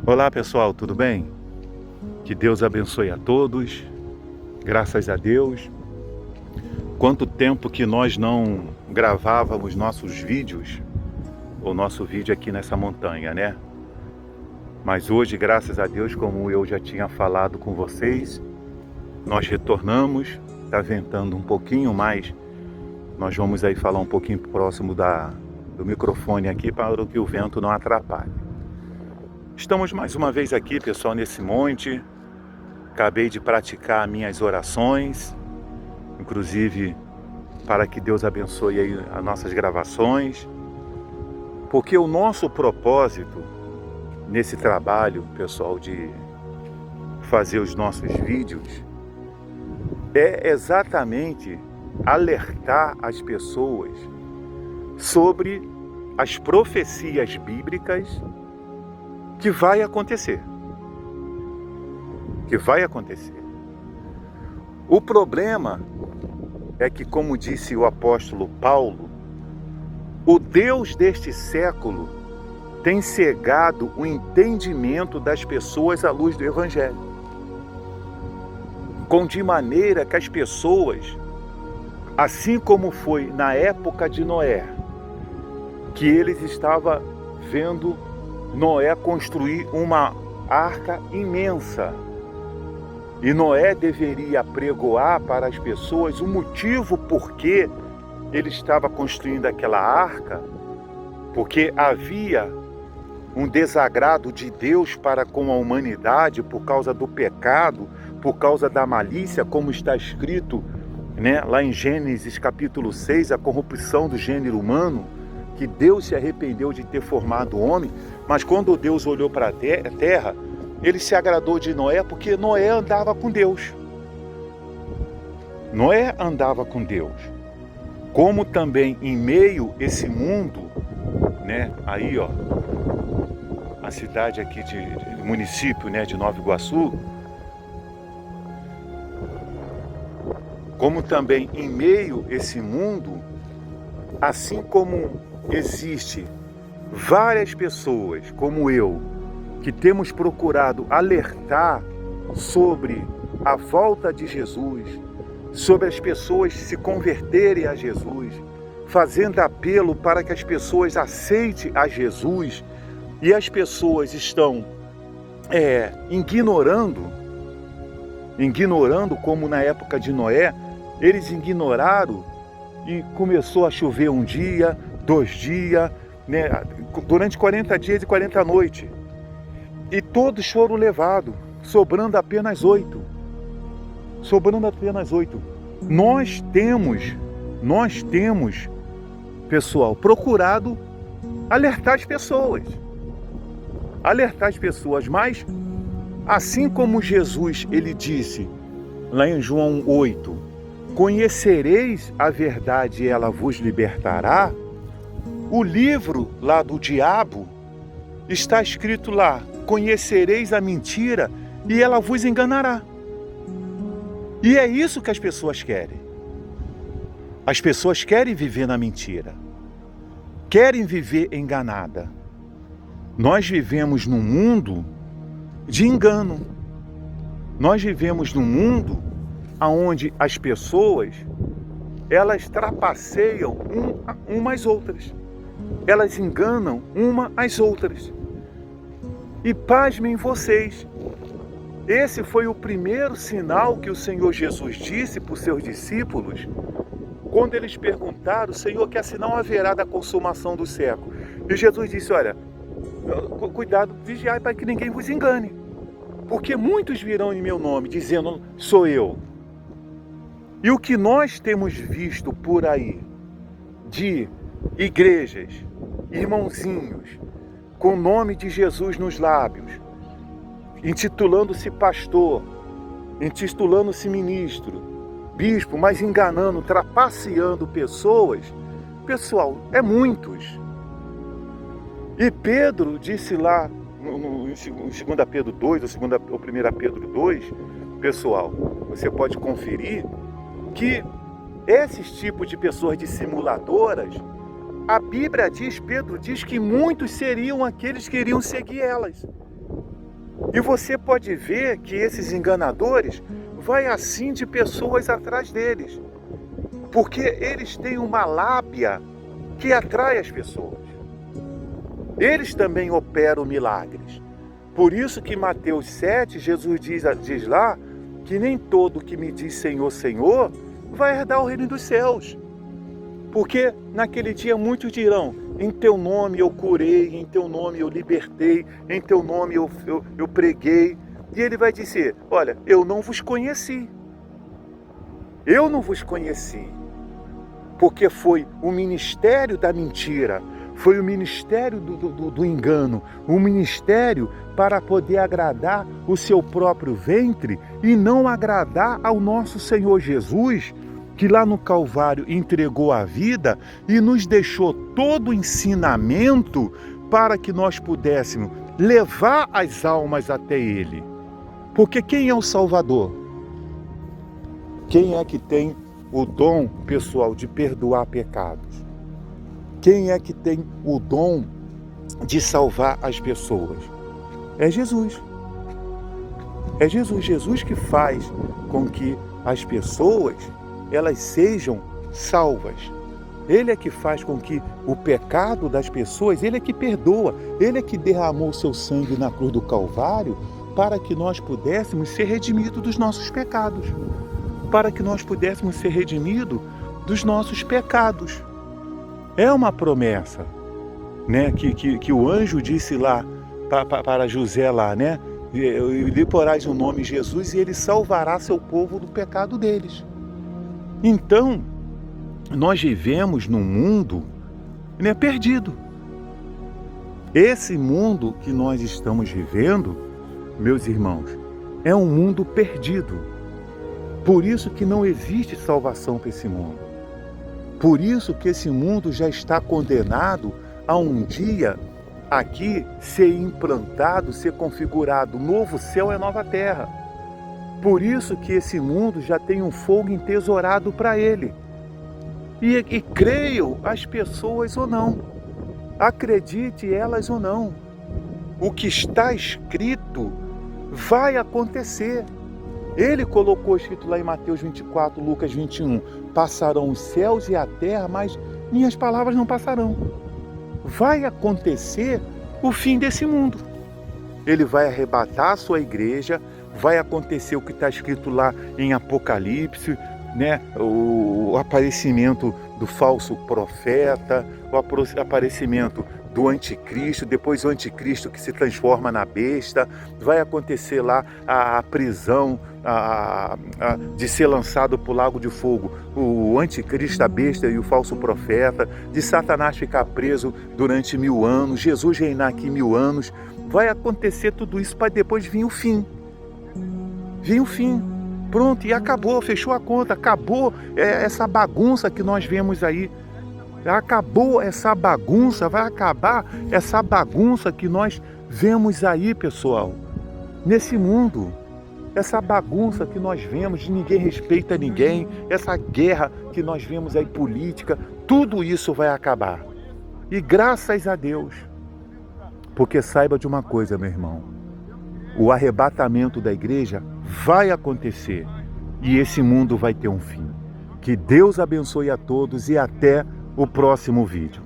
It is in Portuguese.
Olá pessoal, tudo bem? Que Deus abençoe a todos, graças a Deus. Quanto tempo que nós não gravávamos nossos vídeos, o nosso vídeo aqui nessa montanha, né? Mas hoje, graças a Deus, como eu já tinha falado com vocês, nós retornamos, tá ventando um pouquinho mais, nós vamos aí falar um pouquinho próximo do microfone aqui para que o vento não atrapalhe. Estamos mais uma vez aqui, pessoal, nesse monte. Acabei de praticar minhas orações, inclusive para que Deus abençoe aí as nossas gravações, porque o nosso propósito nesse trabalho, pessoal, de fazer os nossos vídeos é exatamente alertar as pessoas sobre as profecias bíblicas que vai acontecer. O problema é que, como disse o apóstolo Paulo, o Deus deste século tem cegado o entendimento das pessoas à luz do Evangelho, de maneira que as pessoas, assim como foi na época de Noé, que eles estavam vendo Noé construir uma arca imensa, e Noé deveria apregoar para as pessoas o motivo por que ele estava construindo aquela arca, porque havia um desagrado de Deus para com a humanidade por causa do pecado, por causa da malícia, como está escrito, né, lá em Gênesis capítulo 6, a corrupção do gênero humano, que Deus se arrependeu de ter formado o homem, mas quando Deus olhou para a terra, ele se agradou de Noé porque Noé andava com Deus. Noé andava com Deus. Como também em meio a esse mundo, né, aí ó, a cidade aqui de município, né, de Nova Iguaçu, como também em meio a esse mundo, assim como existe várias pessoas como eu, que temos procurado alertar sobre a volta de Jesus, sobre as pessoas se converterem a Jesus, fazendo apelo para que as pessoas aceitem a Jesus, e as pessoas estão ignorando, como na época de Noé, eles ignoraram e começou a chover um dia, 2 dias, né, durante 40 dias e 40 noites. E todos foram levados, sobrando apenas 8. Nós temos, pessoal, procurado alertar as pessoas, mas assim como Jesus, ele disse lá em João 8, conhecereis a verdade e ela vos libertará, o livro lá do diabo está escrito lá, conhecereis a mentira e ela vos enganará. E é isso que as pessoas querem. As pessoas querem viver na mentira, querem viver enganada. Nós vivemos num mundo de engano. Nós vivemos num mundo onde as pessoas, elas trapaceiam umas às outras. Elas enganam uma às outras. E pasmem vocês, esse foi o primeiro sinal que o Senhor Jesus disse para os seus discípulos, quando eles perguntaram, Senhor, que sinal haverá da consumação do século? E Jesus disse, olha, cuidado, vigiai para que ninguém vos engane, porque muitos virão em meu nome, dizendo, sou eu. E o que nós temos visto por aí, de igrejas, irmãozinhos, com o nome de Jesus nos lábios, intitulando-se pastor, intitulando-se ministro, bispo, mas enganando, trapaceando pessoas, pessoal, é muitos. E Pedro disse lá, em 2 Pedro 2, ou 1 Pedro 2, pessoal, você pode conferir que esses tipos de pessoas dissimuladoras a Bíblia diz, Pedro diz que muitos seriam aqueles que iriam seguir elas. E você pode ver que esses enganadores vai assim de pessoas atrás deles, porque eles têm uma lábia que atrai as pessoas. Eles também operam milagres. Por isso que em Mateus 7, Jesus diz lá que nem todo que me diz Senhor, Senhor, vai herdar o reino dos céus. Porque naquele dia muitos dirão, em teu nome eu curei, em teu nome eu libertei, em teu nome eu preguei. E ele vai dizer, olha, eu não vos conheci. Eu não vos conheci. Porque foi o ministério da mentira, foi o ministério do engano, o ministério para poder agradar o seu próprio ventre e não agradar ao nosso Senhor Jesus, que lá no Calvário entregou a vida e nos deixou todo o ensinamento para que nós pudéssemos levar as almas até Ele. Porque quem é o Salvador? Quem é que tem o dom, pessoal, de perdoar pecados? Quem é que tem o dom de salvar as pessoas? É Jesus. É Jesus. Jesus que faz com que as pessoas elas sejam salvas. Ele é que faz com que o pecado das pessoas, Ele é que perdoa. Ele é que derramou o seu sangue na cruz do Calvário para que nós pudéssemos ser redimidos dos nossos pecados. Para que nós pudéssemos ser redimidos dos nossos pecados. É uma promessa, né, que o anjo disse lá para José lá, né? Lhe porás o nome Jesus e ele salvará seu povo do pecado deles. Então, nós vivemos num mundo, né, perdido. Esse mundo que nós estamos vivendo, meus irmãos, é um mundo perdido. Por isso que não existe salvação para esse mundo. Por isso que esse mundo já está condenado a um dia aqui ser implantado, ser configurado novo céu e nova terra. Por isso que esse mundo já tem um fogo entesourado para ele. E creiam as pessoas ou não. Acredite elas ou não. O que está escrito vai acontecer. Ele colocou escrito lá em Mateus 24, Lucas 21, passarão os céus e a terra, mas minhas palavras não passarão. Vai acontecer o fim desse mundo. Ele vai arrebatar a sua igreja, vai acontecer o que está escrito lá em Apocalipse, né? O aparecimento do falso profeta, o aparecimento do anticristo, depois o anticristo que se transforma na besta, vai acontecer lá a prisão de ser lançado para o lago de fogo, o anticristo, a besta e o falso profeta, de Satanás ficar preso durante 1000 anos, Jesus reinar aqui 1000 anos, vai acontecer tudo isso para depois vir o fim. Vir o fim. Pronto, e acabou, fechou a conta, acabou essa bagunça que nós vemos aí. Acabou essa bagunça, vai acabar essa bagunça que nós vemos aí, pessoal. Nesse mundo, essa bagunça que nós vemos de ninguém respeita ninguém, essa guerra que nós vemos aí política, tudo isso vai acabar. E graças a Deus, porque saiba de uma coisa, meu irmão, o arrebatamento da igreja vai acontecer e esse mundo vai ter um fim. Que Deus abençoe a todos e até o próximo vídeo.